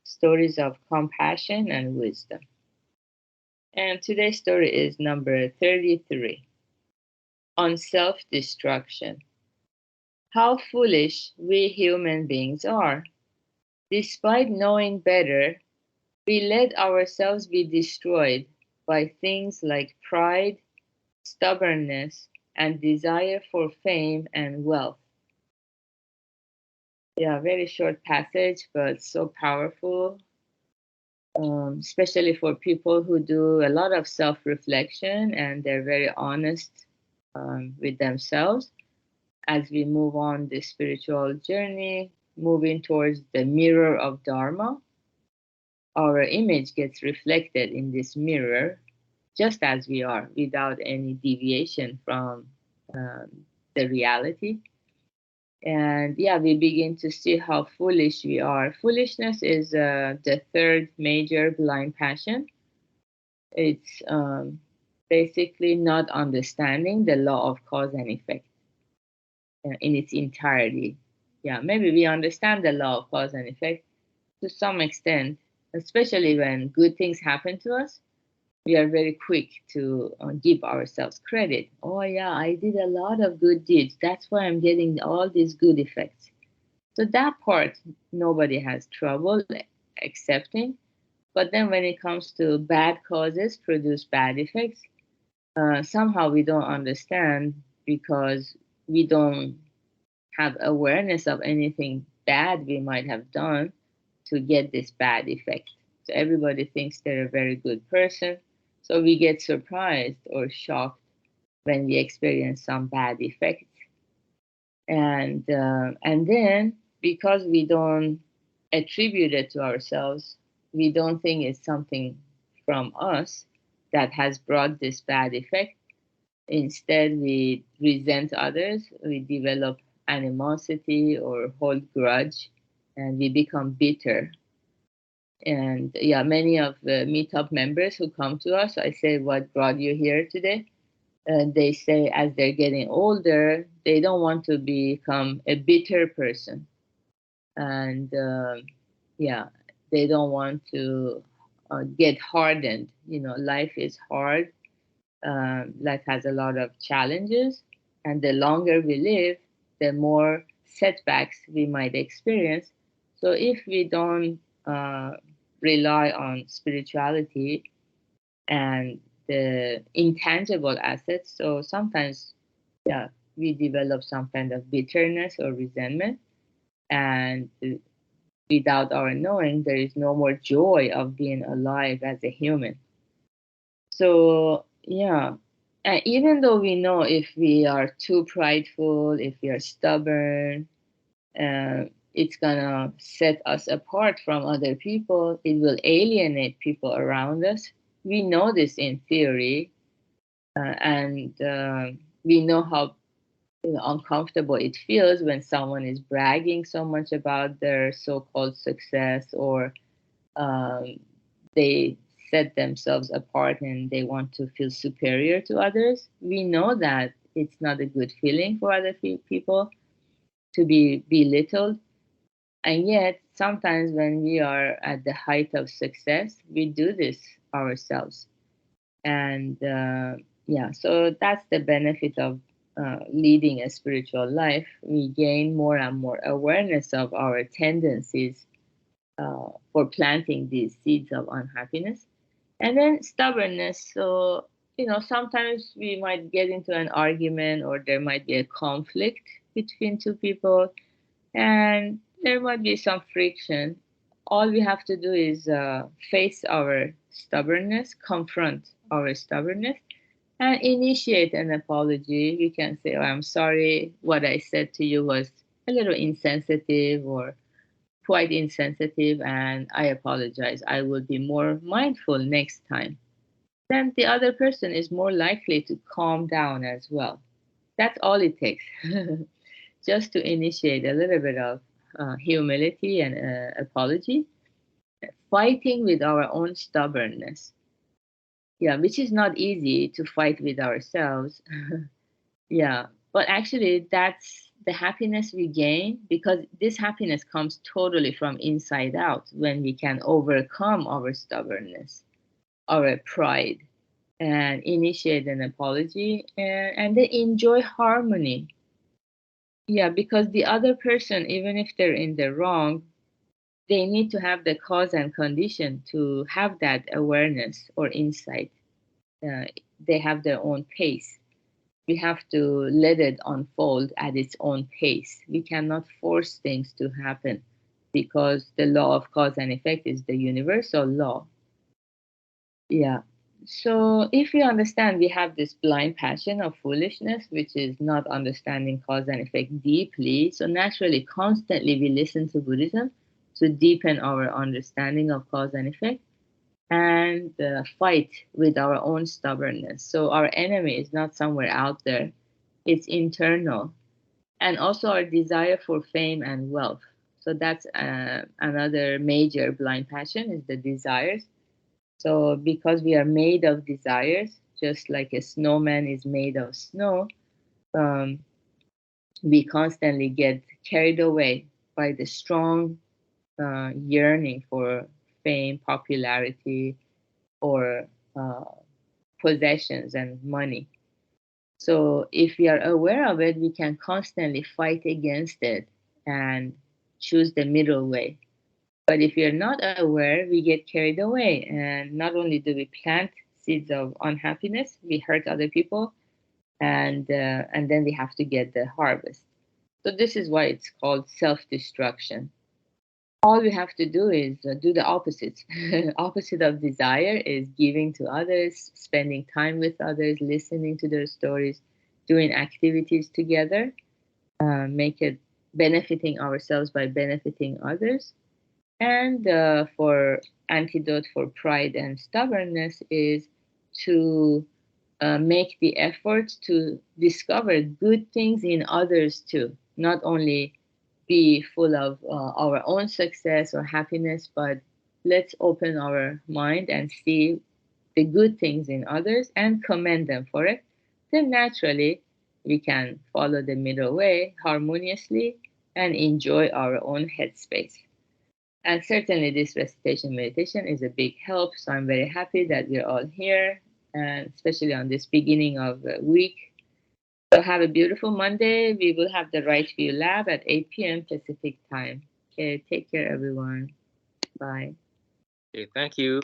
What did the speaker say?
stories of compassion and wisdom. And today's story is number 33, on self-destruction. How foolish we human beings are. Despite knowing better, we let ourselves be destroyed by things like pride, stubbornness, and desire for fame and wealth. Yeah, very short passage, but so powerful, especially for people who do a lot of self reflection and they're very honest with themselves as we move on the spiritual journey, moving towards the mirror of Dharma. Our image gets reflected in this mirror just as we are without any deviation from the reality. And yeah, we begin to see how foolish we are. Foolishness is the third major blind passion. It's basically not understanding the law of cause and effect in its entirety. Yeah, maybe we understand the law of cause and effect to some extent, especially when good things happen to us. We are very quick to give ourselves credit. Oh, yeah, I did a lot of good deeds. That's why I'm getting all these good effects. So that part, nobody has trouble accepting. But then when it comes to bad causes produce bad effects, somehow we don't understand because we don't have awareness of anything bad we might have done to get this bad effect. So everybody thinks they're a very good person. So we get surprised or shocked when we experience some bad effects. And then because we don't attribute it to ourselves, we don't think it's something from us that has brought this bad effect. Instead, we resent others, we develop animosity or hold grudge, and we become bitter. And yeah, many of the meetup members who come to us, I say, what brought you here today? And they say as they're getting older, they don't want to become a bitter person. And yeah, they don't want to get hardened. You know, life is hard. Life has a lot of challenges. And the longer we live, the more setbacks we might experience. So if we don't rely on spirituality and the intangible assets. So sometimes, yeah, we develop some kind of bitterness or resentment, and without our knowing, there is no more joy of being alive as a human. So, yeah, and even though we know if we are too prideful, if we are stubborn, it's gonna set us apart from other people. It will alienate people around us. We know this in theory, and we know how uncomfortable it feels when someone is bragging so much about their so-called success, or um, they set themselves apart and they want to feel superior to others. We know that it's not a good feeling for other people to be belittled. And yet, sometimes when we are at the height of success, we do this ourselves. And yeah, so that's the benefit of leading a spiritual life. We gain more and more awareness of our tendencies for planting these seeds of unhappiness. And then stubbornness. So, sometimes we might get into an argument or there might be a conflict between two people and there might be some friction. All we have to do is face our stubbornness, confront our stubbornness, and initiate an apology. We can say, "Oh, I'm sorry, what I said to you was a little insensitive or quite insensitive, and I apologize. I will be more mindful next time." Then the other person is more likely to calm down as well. That's all it takes. Just to initiate a little bit of humility and apology, fighting with our own stubbornness. Yeah, which is not easy to fight with ourselves. Yeah, but actually, the happiness we gain, because this happiness comes totally from inside out when we can overcome our stubbornness, our pride, and initiate an apology and then enjoy harmony. Yeah, because the other person, even if they're in the wrong, they need to have the cause and condition to have that awareness or insight. Uh, they have their own pace. We have to let it unfold at its own pace. We cannot force things to happen because the law of cause and effect is the universal law. Yeah. So if we understand we have this blind passion of foolishness, which is not understanding cause and effect deeply, so naturally, constantly we listen to Buddhism to deepen our understanding of cause and effect and fight with our own stubbornness. So our enemy is not somewhere out there, it's internal. And also our desire for fame and wealth. So that's another major blind passion is the desires. So because we are made of desires, just like a snowman is made of snow, um, we constantly get carried away by the strong yearning for fame, popularity, or uh, possessions and money. So if we are aware of it, we can constantly fight against it and choose the middle way. But if we are not aware, we get carried away. And not only do we plant seeds of unhappiness, we hurt other people, and then we have to get the harvest. So this is why it's called self-destruction. All we have to do is do the opposite. Opposite of desire is giving to others, spending time with others, listening to their stories, doing activities together, make it benefiting ourselves by benefiting others. And for antidote for pride and stubbornness is to make the effort to discover good things in others too, not only be full of our own success or happiness, but let's open our mind and see the good things in others and commend them for it. Then naturally, we can follow the middle way harmoniously and enjoy our own headspace. And certainly, this recitation meditation is a big help. So I'm very happy that we're all here, and especially on this beginning of the week. So have a beautiful Monday. We will have the Right View Lab at 8 p.m. Pacific time. Okay, take care, everyone. Bye. Okay, thank you.